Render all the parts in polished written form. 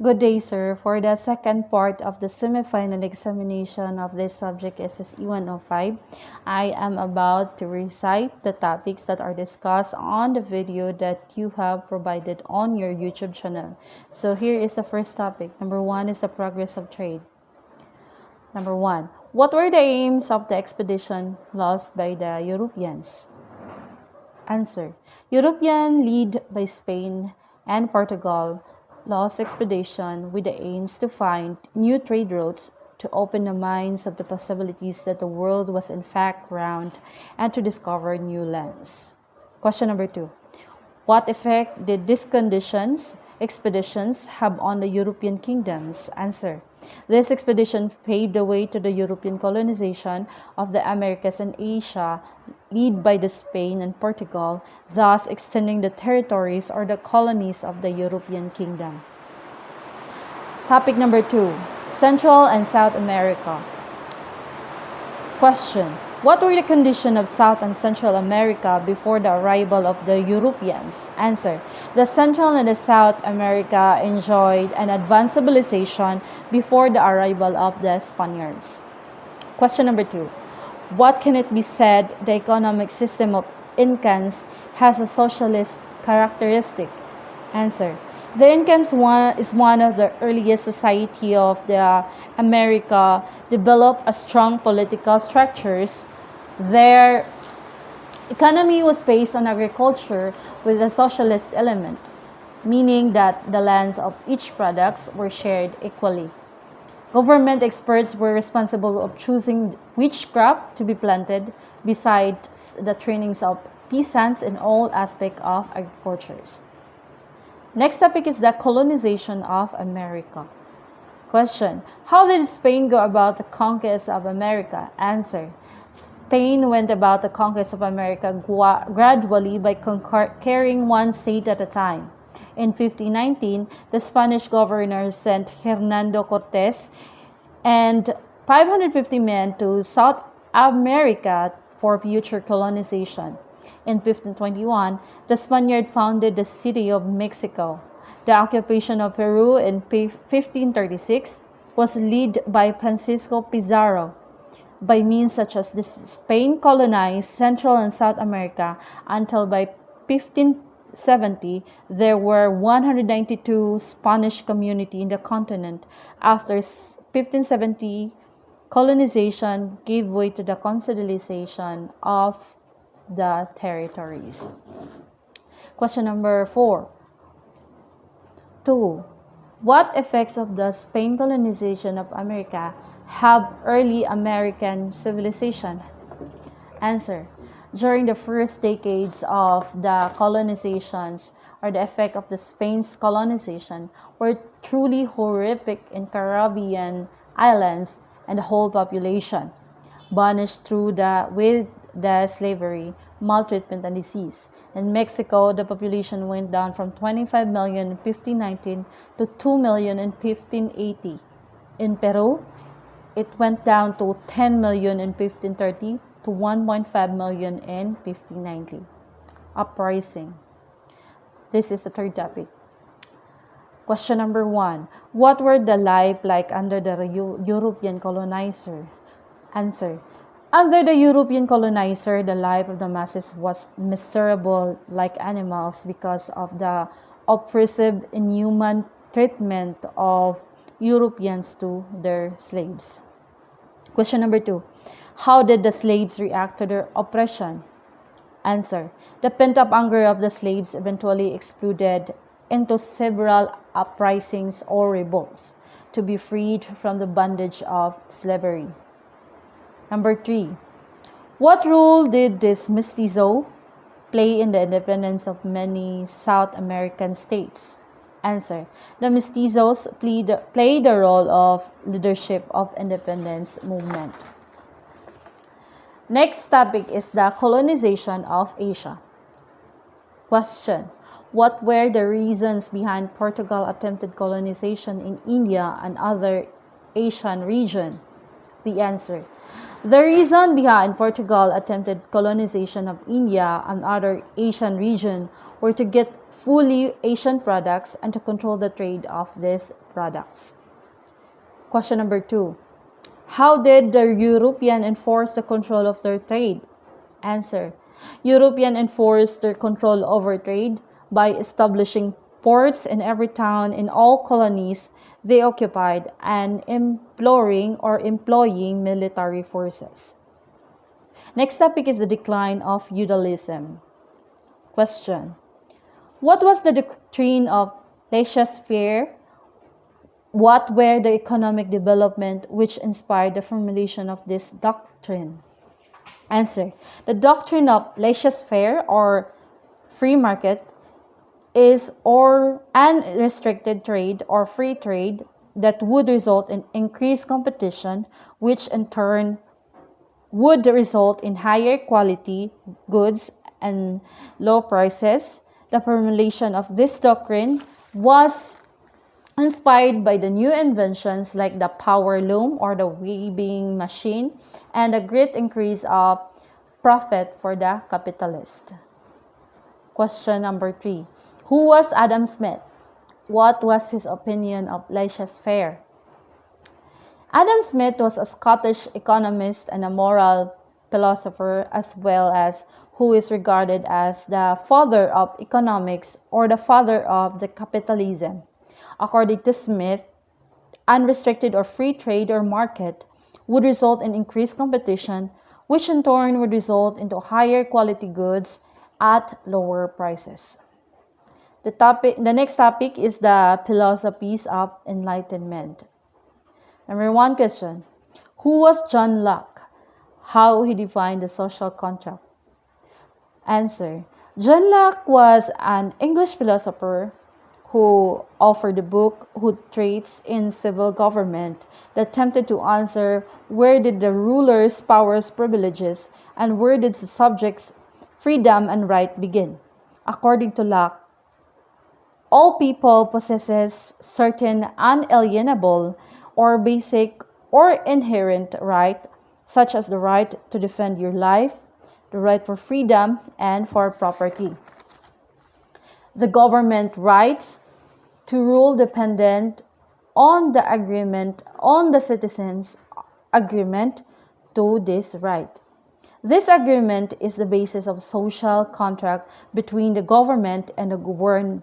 Good day, sir. For the second part of the semifinal examination of this subject SSE 105, I am about to recite the topics that are discussed on the video that you have provided on your YouTube channel. So here is the first topic. Number 1 is the progress of trade. Number 1. What were the aims of the expedition lost by the Europeans? Answer. European lead by Spain and Portugal lost expedition with the aims to find new trade routes, to open the minds of the possibilities that the world was in fact round, and to discover new lands. Question number 2. What effect did these expeditions have on the European kingdoms? Answer. This expedition paved the way to the European colonization of the Americas and Asia, led by the Spain and Portugal, thus extending the territories or the colonies of the European kingdom. Topic number 2. Central and South America. Question. What were the conditions of South and Central America before the arrival of the Europeans? Answer. The Central and the South America enjoyed an advanced civilization before the arrival of the Spaniards. Question number 2. What can it be said the economic system of Incans has a socialist characteristic? Answer. The Incans is one of the earliest society of the America, developed a strong political structures. Their economy was based on agriculture with a socialist element, meaning that the lands of each products were shared equally. Government experts were responsible of choosing which crop to be planted, besides the trainings of peasants in all aspects of agriculture. Next topic is the colonization of America. Question. How did Spain go about the conquest of America? Answer. Spain went about the conquest of America gradually by conquering one state at a time. In 1519, the Spanish governor sent Hernando Cortes and 550 men to South America for future colonization. In 1521, the Spaniard founded the city of Mexico. The occupation of Peru in 1536 was led by Francisco Pizarro. By means such as this, Spain colonized Central and South America until by 1570 there were 192 Spanish communities in the continent. After 1570, colonization gave way to the consolidation of the territories. Question number 4. 2. What effects of the Spain colonization of America have early American civilization? Answer. During the first decades of the colonizations, or the effect of the Spain's colonization, were truly horrific in Caribbean islands, and the whole population banished with the slavery, maltreatment, and disease. In Mexico, the population went down from 25 million in 1519 to 2 million in 1580. In Peru, it went down to 10 million in 1530 to 1.5 million in 1590. Uprising. This is the third topic. Question number 1. What were the life like under the European colonizer? Answer. Under the European colonizer, the life of the masses was miserable like animals because of the oppressive, inhuman treatment of Europeans to their slaves. Question number 2. How did the slaves react to their oppression? Answer. The pent-up anger of the slaves eventually exploded into several uprisings or revolts to be freed from the bondage of slavery. Number 3. What role did this mestizo play in the independence of many South American states? Answer. The mestizos played the role of leadership of independence movement. Next topic is the colonization of Asia. Question. What were the reasons behind Portugal attempted colonization in India and other Asian region? The answer. The reason behind Portugal attempted colonization of India and other Asian region were to get fully Asian products and to control the trade of these products. Question number 2. How did the European enforce the control of their trade? Answer. European enforced their control over trade by establishing ports in every town in all colonies they occupied and employing military forces. Next topic is the decline of feudalism. Question. What was the doctrine of laissez-faire? What were the economic development which inspired the formulation of this doctrine? Answer. The doctrine of laissez-faire or free market is unrestricted trade or free trade that would result in increased competition, which in turn would result in higher quality goods and low prices. The formulation of this doctrine was inspired by the new inventions like the power loom or the weaving machine and a great increase of profit for the capitalist. Question number 3. Who was Adam Smith? What was his opinion of laissez-faire? Adam Smith was a Scottish economist and a moral philosopher, as well as who is regarded as the father of economics or the father of the capitalism. According to Smith, unrestricted or free trade or market would result in increased competition, which in turn would result into higher quality goods at lower prices. The next topic is the philosophies of enlightenment. Number 1 question. Who was John Locke? How he defined the social contract? Answer. John Locke was an English philosopher who authored a book whose traits in civil government that attempted to answer where did the ruler's powers, privileges, and where did the subject's freedom and right begin. According to Locke, all people possesses certain unalienable or basic or inherent right, such as the right to defend your life, the right for freedom, and for property. The government rights to rule dependent on the agreement on the citizens' agreement to this right. This agreement is the basis of social contract between the government and the governed.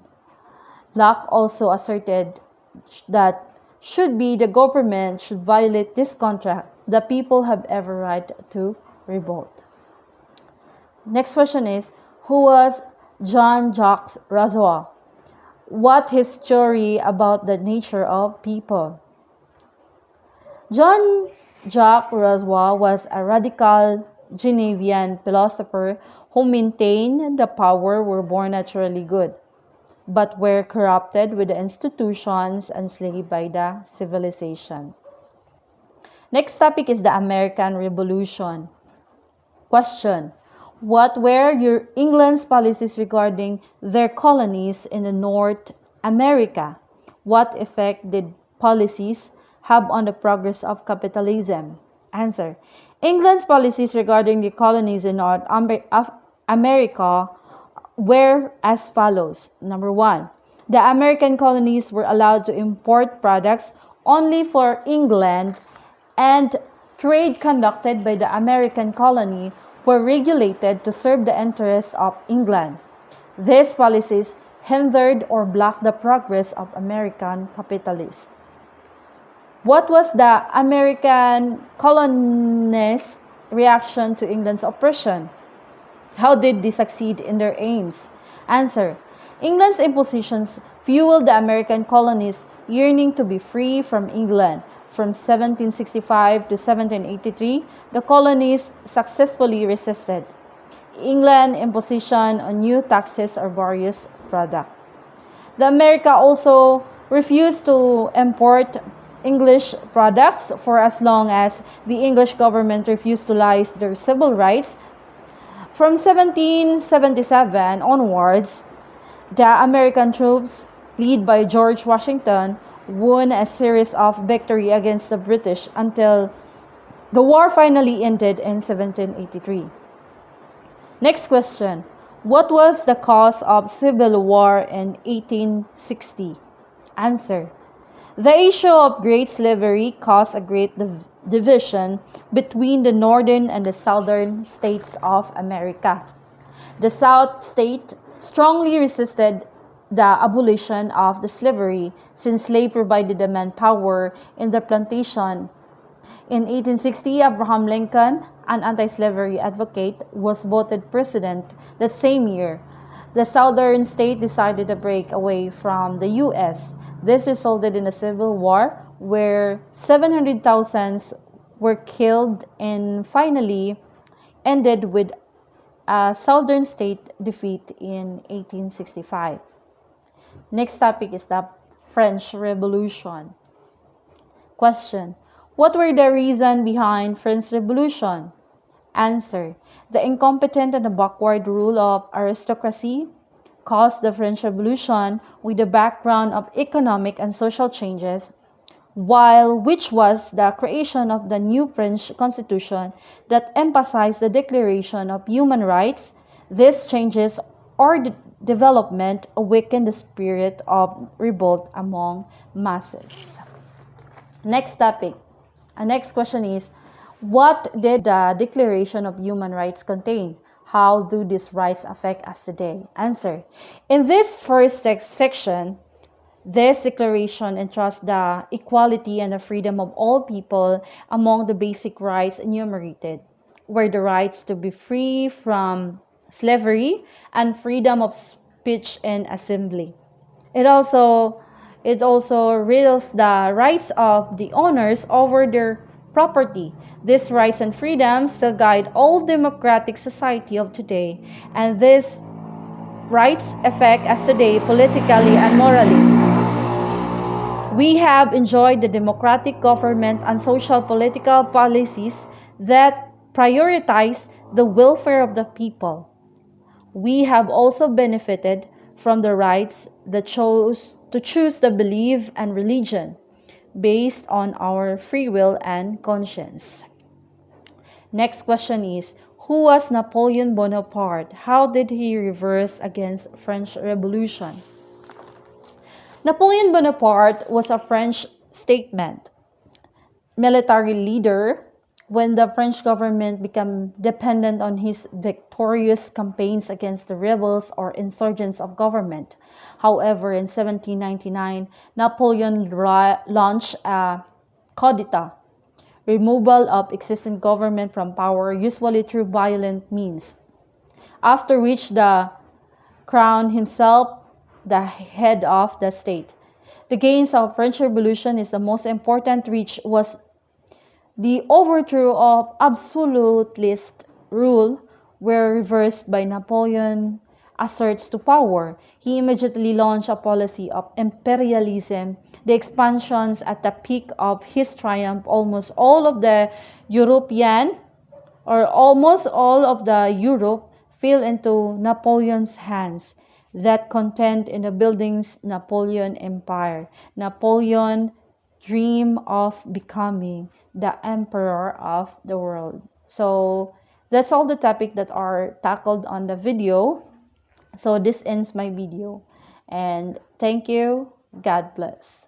Locke also asserted that should be the government should violate this contract, the people have every right to revolt. Next question is, who was Jean-Jacques Rousseau? What his theory about the nature of people? Jean-Jacques Rousseau was a radical Genevian philosopher who maintained the power were born naturally good, but were corrupted with the institutions enslaved by the civilization. Next topic is the American Revolution. Question. What were England's policies regarding their colonies in the North America? What effect did policies have on the progress of capitalism? Answer. England's policies regarding the colonies in North America were as follows. Number 1, the American colonies were allowed to import products only for England, and trade conducted by the American colony were regulated to serve the interests of England. These policies hindered or blocked the progress of American capitalists. What was the American colonists' reaction to England's oppression? How did they succeed in their aims? Answer. England's impositions fueled the American colonies' yearning to be free from England. From 1765 to 1783, the colonies successfully resisted England's imposition on new taxes or various products. The America also refused to import English products for as long as the English government refused to license their civil rights. From 1777 onwards, the American troops, led by George Washington, won a series of victories against the British until the war finally ended in 1783. Next question. What was the cause of civil war in 1860? Answer. The issue of great slavery caused a great division between the northern and the southern states of America. The South state strongly resisted the abolition of the slavery since slavery provided the manpower in the plantation. In 1860, Abraham Lincoln, an anti-slavery advocate, was voted president that same year. The southern state decided to break away from the U.S. This resulted in a civil war where 700,000 were killed and finally ended with a southern state defeat in 1865. Next topic is the French Revolution. Question. What were the reasons behind French Revolution? Answer. The incompetent and the backward rule of aristocracy caused the French Revolution with the background of economic and social changes, which was the creation of the new French Constitution that emphasized the Declaration of Human Rights. These changes or development awakened the spirit of revolt among masses. Next topic. Next question is, what did the Declaration of Human Rights contain? How do these rights affect us today? Answer. In this first section, this declaration entrusts the equality and the freedom of all people among the basic rights enumerated, were the rights to be free from slavery and freedom of speech and assembly. It also reveals the rights of the owners over their property. These rights and freedoms still guide all democratic society of today, and these rights affect us today politically and morally. We have enjoyed the democratic government and social political policies that prioritize the welfare of the people. We have also benefited from the rights that to choose the belief and religion based on our free will and conscience. Next question is, who was Napoleon Bonaparte? How did he reverse against French Revolution? Napoleon Bonaparte was a French statesman, military leader. When the French government became dependent on his victorious campaigns against the rebels or insurgents of government. However, in 1799, Napoleon launched a coup d'etat, removal of existing government from power, usually through violent means, after which the crowned himself the head of the state. The gains of French Revolution is the most important, which was the overthrow of absolutist rule were reversed by Napoleon asserts to power. He immediately launched a policy of imperialism. The expansions at the peak of his triumph, almost all of the Europe fell into Napoleon's hands that contained in the buildings Napoleon Empire. Napoleon dreamed of becoming the emperor of the world. So that's all the topic that are tackled on the video. So this ends my video, and thank you. God bless.